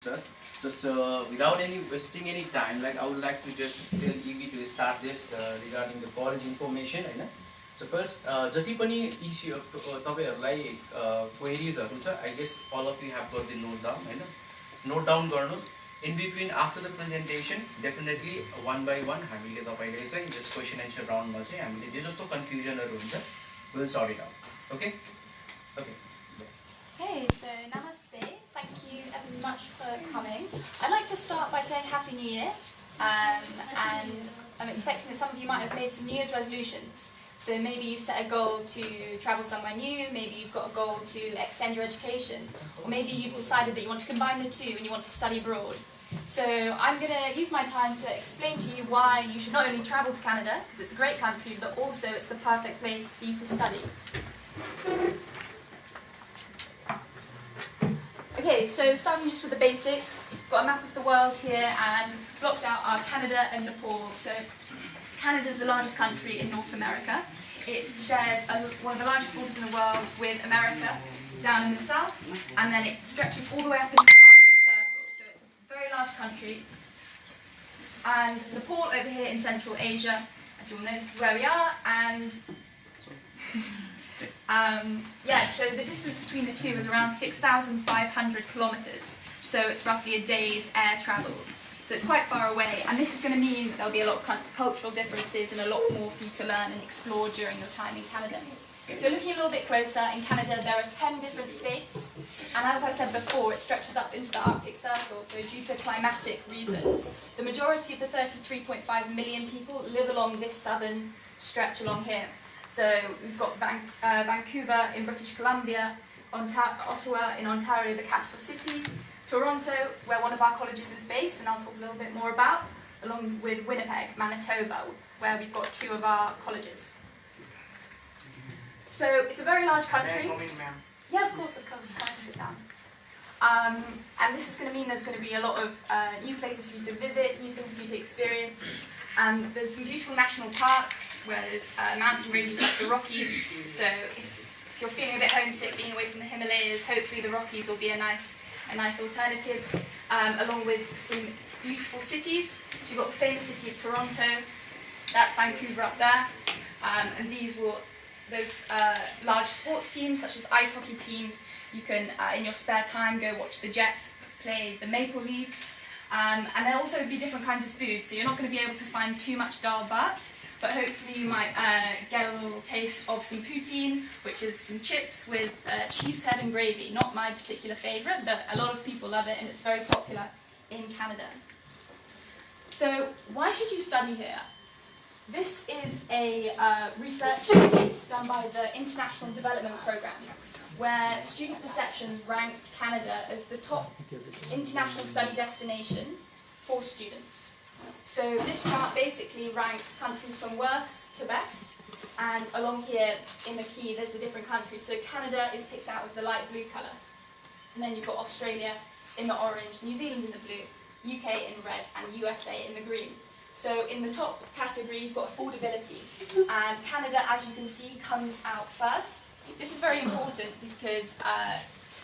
Just without wasting any time, like I would like to just tell Evie to start this regarding the college information, होइन. So first, जति पनि issue तपाईहरुलाई क्वेरीजहरु छ, I guess all of you have got the note down, होइन. Note down गर्नुस्. In between, after the presentation, definitely one by one हामीले तपाईले चाहिँ just question answer round मा चाहिँ हामीले जे जस्तो कन्फ्युजनहरु हुन्छ, we'll sort it out. Okay? Okay. Hey, so namaste. Thank you ever so much for coming. I'd like to start by saying Happy New Year. And I'm expecting that some of you might have made some New Year's resolutions. So maybe you've set a goal to travel somewhere new, maybe you've got a goal to extend your education, or maybe you've decided that you want to combine the two and you want to study abroad. So I'm going to use my time to explain to you why you should not only travel to Canada, because it's a great country, but also it's the perfect place for you to study. Okay, so starting just with the basics, got a map of the world here and blocked out our Canada and Nepal. So Canada is the largest country in North America. It shares one of the largest borders in the world with America down in the south, and then it stretches all the way up into the Arctic Circle. So it's a very large country. And Nepal over here in Central Asia, as you all know, this is where we are, and so the distance between the two is around 6,500 kilometres, so it's roughly a day's air travel. So it's quite far away, and this is going to mean that there'll be a lot of cultural differences and a lot more for you to learn and explore during your time in Canada. So looking a little bit closer, in Canada there are 10 different states, and as I said before, it stretches up into the Arctic Circle, so due to climatic reasons, the majority of the 33.5 million people live along this southern stretch along here. So we've got Vancouver in British Columbia, Ottawa in Ontario, the capital city, Toronto, where one of our colleges is based, and I'll talk a little bit more about, along with Winnipeg, Manitoba, where we've got 2 of our colleges. So it's a very large country. Yeah, of course, sit down. And this is going to mean there's going to be a lot of new places for you to visit, new things for you to experience. There's some beautiful national parks where there's mountain ranges like the Rockies. So if you're feeling a bit homesick being away from the Himalayas, hopefully the Rockies will be a nice alternative, along with some beautiful cities. So you've got the famous city of Toronto, that's Vancouver up there, and those large sports teams such as ice hockey teams, you can in your spare time go watch the Jets play the Maple Leafs. And there'll also be different kinds of food, so you're not going to be able to find too much dal bhat, but hopefully you might get a little taste of some poutine, which is some chips with cheese curd and gravy. Not my particular favourite, but a lot of people love it and it's very popular in Canada. So why should you study here? This is a research piece done by the International Development Programme, where Student Perceptions ranked Canada as the top international study destination for students. So this chart basically ranks countries from worst to best, and along here in the key there's the different countries. So Canada is picked out as the light blue colour, and then you've got Australia in the orange, New Zealand in the blue, UK in red, and USA in the green. So in the top category you've got affordability, and Canada, as you can see, comes out first. This is very important because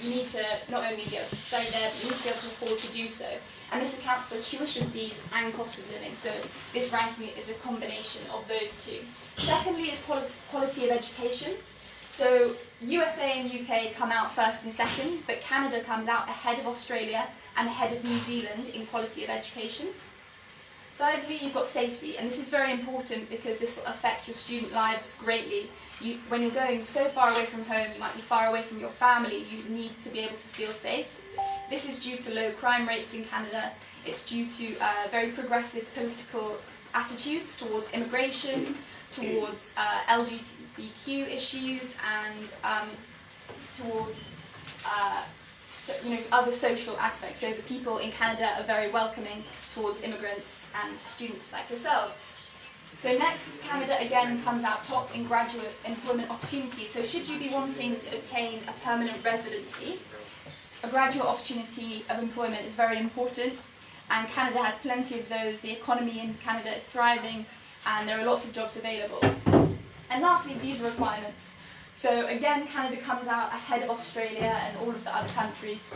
you need to not only be able to study there, but you need to be able to afford to do so. And this accounts for tuition fees and cost of living, so this ranking is a combination of those two. Secondly is quality of education. So USA and UK come out first and second, but Canada comes out ahead of Australia and ahead of New Zealand in quality of education. Thirdly, you've got safety, and this is very important because this will affect your student lives greatly. When you're going so far away from home, you might be far away from your family, you need to be able to feel safe. This is due to low crime rates in Canada. It's due to very progressive political attitudes towards immigration, towards LGBTQ issues, and towards other social aspects. So the people in Canada are very welcoming towards immigrants and students like yourselves. So next, Canada again comes out top in graduate employment opportunities. So should you be wanting to obtain a permanent residency, a graduate opportunity of employment is very important, and Canada has plenty of those. The economy in Canada is thriving and there are lots of jobs available. And lastly, visa requirements. So again, Canada comes out ahead of Australia and all of the other countries.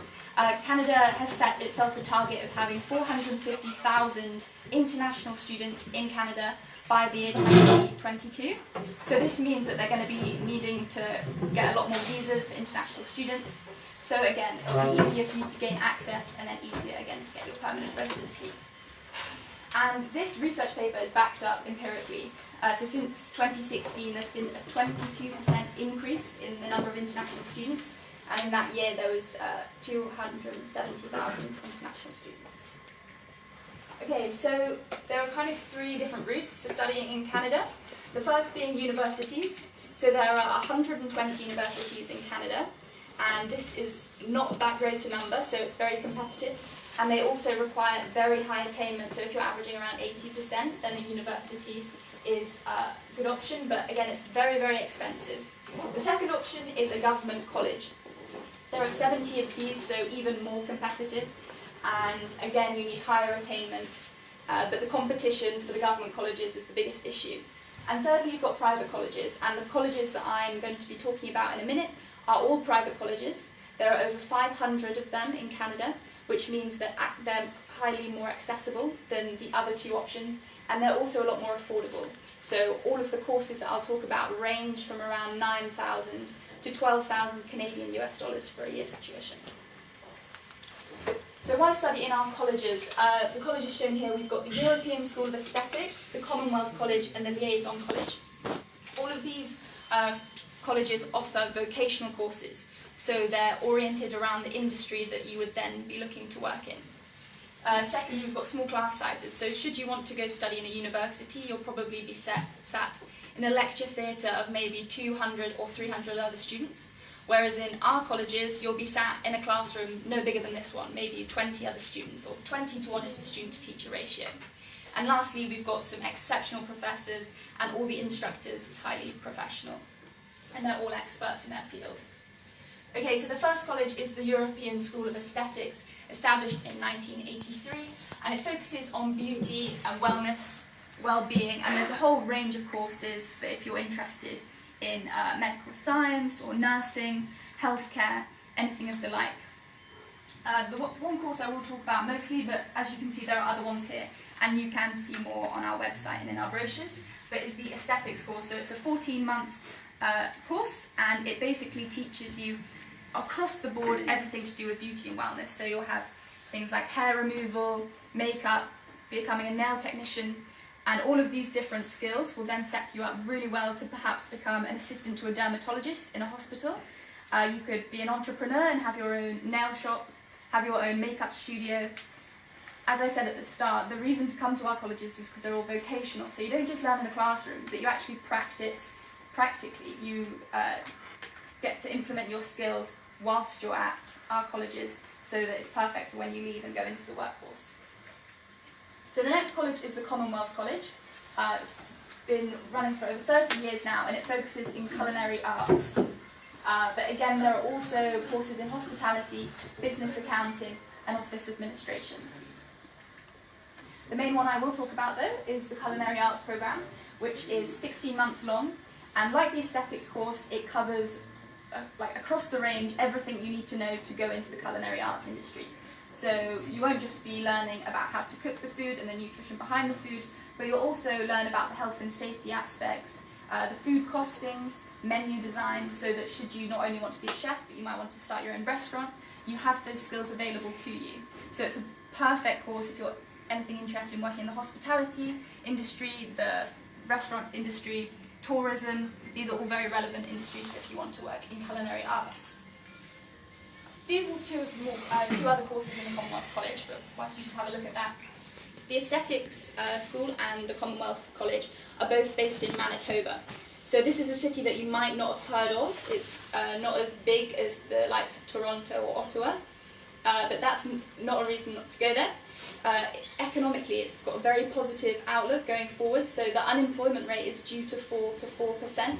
Canada has set itself a target of having 450,000 international students in Canada by the year 2022. So this means that they're going to be needing to get a lot more visas for international students. So again, it'll be easier for you to gain access and then easier again to get your permanent residency. And this research paper is backed up empirically. So since 2016, there's been a 22% increase in the number of international students. And in that year, there was 270,000 international students. Okay, so there are kind of 3 different routes to studying in Canada. The first being universities. So there are 120 universities in Canada. And this is not that great a number, so it's very competitive. And they also require very high attainment. So if you're averaging around 80%, then a university is a good option. But again, it's very, very expensive. The second option is a government college. There are 70 of these, so even more competitive. And again, you need higher attainment. But the competition for the government colleges is the biggest issue. And thirdly, you've got private colleges. And the colleges that I'm going to be talking about in a minute are all private colleges. There are over 500 of them in Canada, which means that they're highly more accessible than the other 2 options, and they're also a lot more affordable. So all of the courses that I'll talk about range from around 9,000 to 12,000 Canadian US dollars for a year's tuition. So why study in our colleges? The colleges shown here, we've got the European School of Aesthetics, the Commonwealth College, and the Liaison College. All of these colleges offer vocational courses, so they're oriented around the industry that you would then be looking to work in. Secondly, we've got small class sizes, so should you want to go study in a university, you'll probably be sat in a lecture theatre of maybe 200 or 300 other students, whereas in our colleges, you'll be sat in a classroom no bigger than this one, maybe 20 other students, or 20 to 1 is the student-to-teacher ratio. And lastly, we've got some exceptional professors, and all the instructors is highly professional, and they're all experts in their field. Okay, so the first college is the European School of Aesthetics, established in 1983, and it focuses on beauty and wellness, well-being, and there's a whole range of courses for if you're interested in medical science or nursing, healthcare, anything of the like. The one course I will talk about mostly, but as you can see there are other ones here, and you can see more on our website and in our brochures, but is the aesthetics course. So it's a 14-month course, and it basically teaches you across the board everything to do with beauty and wellness. So you'll have things like hair removal, makeup, becoming a nail technician, and all of these different skills will then set you up really well to perhaps become an assistant to a dermatologist in a hospital. You could be an entrepreneur and have your own nail shop, have your own makeup studio. As I said at the start, the reason to come to our colleges is because they're all vocational. So you don't just learn in a classroom, but you actually practice practically. You get to implement your skills whilst you're at our colleges, so that it's perfect for when you leave and go into the workforce. So the next college is the Commonwealth College. It's been running for over 30 years now, and it focuses in culinary arts. But again, there are also courses in hospitality, business accounting, and office administration. The main one I will talk about, though, is the Culinary Arts Programme, which is 16 months long, and like the aesthetics course, it covers like across the range everything you need to know to go into the culinary arts industry. So you won't just be learning about how to cook the food and the nutrition behind the food, but you'll also learn about the health and safety aspects, the food costings, menu design, so that should you not only want to be a chef, but you might want to start your own restaurant, you have those skills available to you. So it's a perfect course if you're anything interested in working in the hospitality industry, the restaurant industry, tourism. These are all very relevant industries if you want to work in culinary arts. These are two other courses in the Commonwealth College, but whilst you just have a look at that. The Aesthetics School and the Commonwealth College are both based in Manitoba. So this is a city that you might not have heard of. It's not as big as the likes of Toronto or Ottawa, but that's not a reason not to go there. Economically, it's got a very positive outlook going forward, so the unemployment rate is due to fall to 4%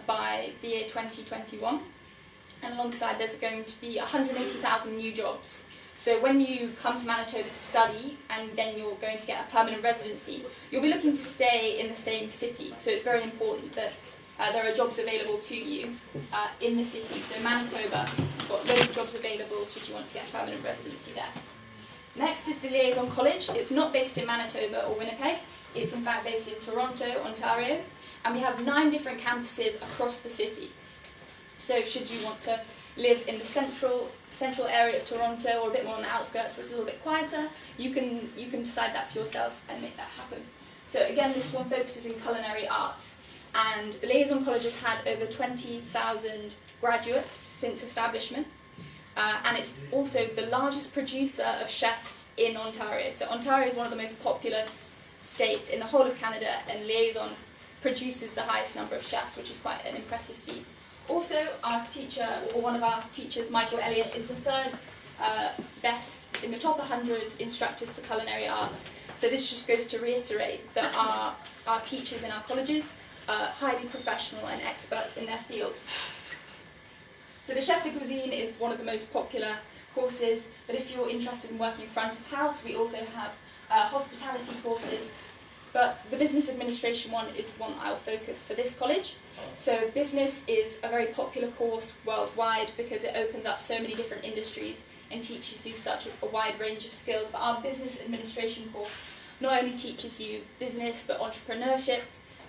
by the year 2021. And alongside, there's going to be 180,000 new jobs. So when you come to Manitoba to study, and then you're going to get a permanent residency, you'll be looking to stay in the same city. So it's very important that there are jobs available to you in the city. So Manitoba has got loads of jobs available should you want to get permanent residency there. Next is the Liaison College. It's not based in Manitoba or Winnipeg. It's in fact based in Toronto, Ontario. And we have 9 different campuses across the city. So should you want to live in the central area of Toronto or a bit more on the outskirts where it's a little bit quieter, you can decide that for yourself and make that happen. So again, this one focuses in culinary arts. And the Liaison College has had over 20,000 graduates since establishment. And it's also the largest producer of chefs in Ontario. So Ontario is one of the most populous states in the whole of Canada, and Liaison produces the highest number of chefs, which is quite an impressive feat. Also, our teacher, or one of our teachers, Michael Elliott, is the 3rd best in the top 100 instructors for culinary arts. So this just goes to reiterate that our teachers in our colleges are highly professional and experts in their field. So the Chef de Cuisine is one of the most popular courses, but if you're interested in working front of house, we also have hospitality courses. But the business administration one is the one I'll focus for this college. So business is a very popular course worldwide because it opens up so many different industries and teaches you such a wide range of skills. But our business administration course not only teaches you business, but entrepreneurship,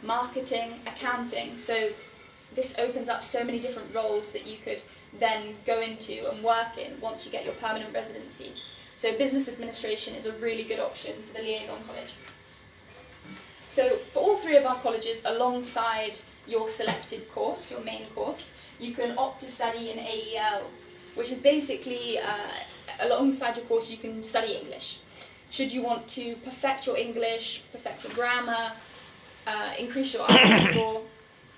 marketing, accounting. So this opens up so many different roles that you could then go into and work in once you get your permanent residency. So business administration is a really good option for the Liaison College. So for all 3 of our colleges, alongside your selected course, your main course, you can opt to study an AEL, which is basically, alongside your course, you can study English. Should you want to perfect your English, perfect your grammar, increase your IELTS score,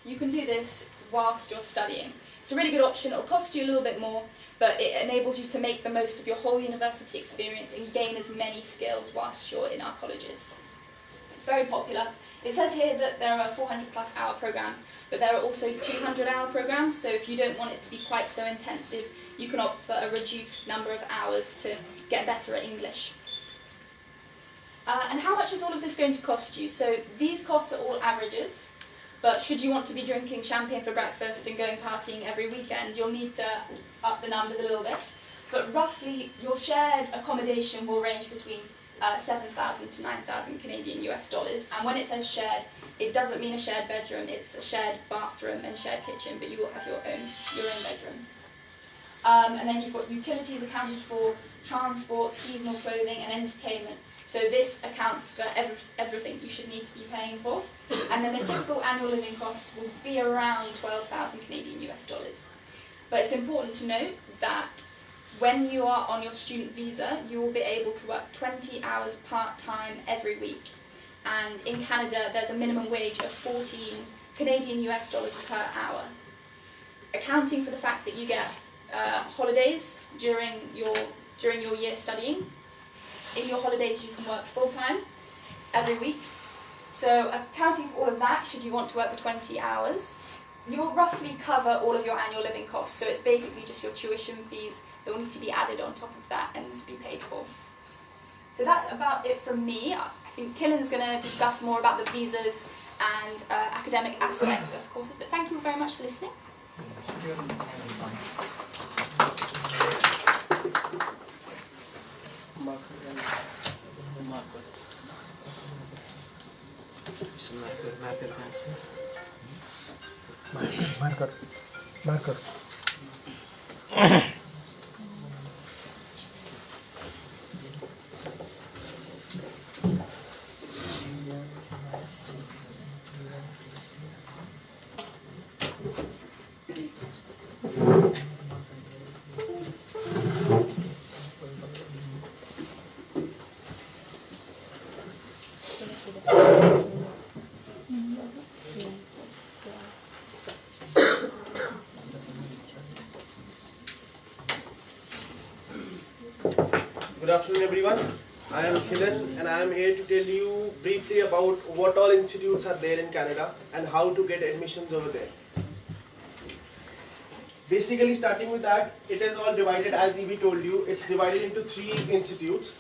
you can do this whilst you're studying. It's a really good option. It'll cost you a little bit more, but it enables you to make the most of your whole university experience and gain as many skills whilst you're in our colleges. It's very popular. It says here that there are 400+ hour programs, but there are also 200-hour programs, so if you don't want it to be quite so intensive, you can opt for a reduced number of hours to get better at English. And how much is all of this going to cost you? So these costs are all averages, but should you want to be drinking champagne for breakfast and going partying every weekend, you'll need to up the numbers a little bit. But roughly, your shared accommodation will range between 7,000 to 9,000 Canadian US dollars. And when it says shared, it doesn't mean a shared bedroom, it's a shared bathroom and shared kitchen, but you will have your own bedroom. And then you've got utilities accounted for, transport, seasonal clothing, and entertainment. So this accounts for everything you should need to be paying for. And then the typical annual living cost will be around 12,000 Canadian US dollars. But it's important to note that when you are on your student visa, you will be able to work 20 hours part-time every week. And in Canada, there's a minimum wage of 14 Canadian US dollars per hour. Accounting for the fact that you get holidays during your year studying, in your holidays you can work full-time every week. So accounting for all of that, should you want to work the 20 hours, you'll roughly cover all of your annual living costs. So it's basically just your tuition fees that will need to be added on top of that and to be paid for. So that's about it from me. I think Killen's going to discuss more about the visas and academic aspects of courses. But thank you very much for listening. Marker. Good afternoon everyone, I am Chitwan and I am here to tell you briefly about what all institutes are there in Canada and how to get admissions over there. Basically starting with that, it is all divided as Evie told you, it's divided into 3 institutes.